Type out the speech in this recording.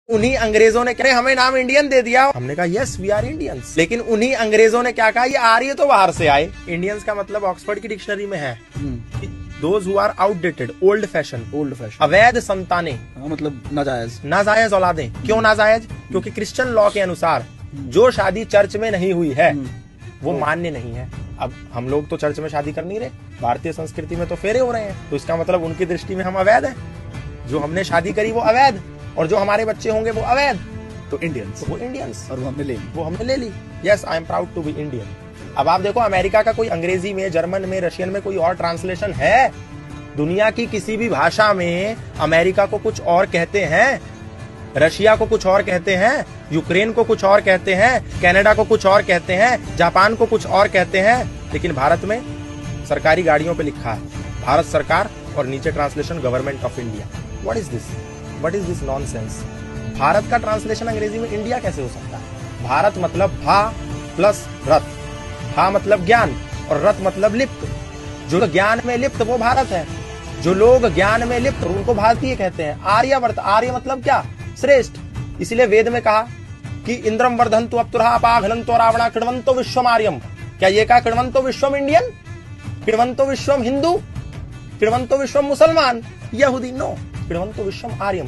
उन्हीं अंग्रेजों ने क्या हमें नाम इंडियन दे दिया। हमने कहा यस वी आर इंडियंस, लेकिन उन्हीं अंग्रेजों ने क्या कहा, ये आर्य तो बाहर से आए। इंडियंस का मतलब ऑक्सफोर्ड की डिक्शनरी में है those who are outdated, old fashion, अवैध संतानें, मतलब नाजायज, नाजायज औलादें। क्यों नाजायज? क्योंकि क्रिश्चियन लॉ के अनुसार जो शादी चर्च में नहीं हुई है वो मान्य नहीं है। अब हम लोग तो चर्च में शादी कर नहीं रहे, भारतीय संस्कृति में तो फेरे हो रहे हैं, तो इसका मतलब उनकी दृष्टि में हम अवैध हैं। जो हमने शादी करी वो अवैध, और जो हमारे बच्चे होंगे वो अवैध, तो इंडियंस, वो इंडियंस, और वो हमने ले ली। Yes I am proud to be Indian. अब आप देखो अमेरिका का कोई अंग्रेजी में, जर्मन में, रशियन में कोई और ट्रांसलेशन है? दुनिया की किसी भी भाषा में अमेरिका को कुछ और कहते हैं, रशिया को कुछ और कहते हैं, यूक्रेन को कुछ और कहते हैं, कनाडा को कुछ और कहते हैं, जापान को कुछ और कहते हैं, लेकिन भारत में सरकारी गाड़ियों पे लिखा है भारत सरकार और नीचे translation government of India. What is this? What is this nonsense? Bharat का ट्रांसलेशन अंग्रेजी में इंडिया कैसे हो सकता है? भारत मतलब भा प्लस रथ, भा मतलब ज्ञान और रथ मतलब लिप्त। जो ज्ञान में लिप्त वो भारत है, जो लोग ज्ञान में लिप्त उनको भारतीय कहते हैं। आर्यवर्त, आर्य मतलब क्या? श्रेष्ठ। इसलिए वेद में कहा कि इंद्रम वर्धंतु अप्तुरहा अपाघलंतो रावणा कृण्वन्तो विश्वम आर्यम। क्या ये कहा कृण्वन्तो विश्वम इंडियन, कृण्वन्तो विश्वम हिंदू, कृण्वन्तो विश्वम मुसलमान, यहूदी? नो, कृण्वन्तो विश्वम आर्यम।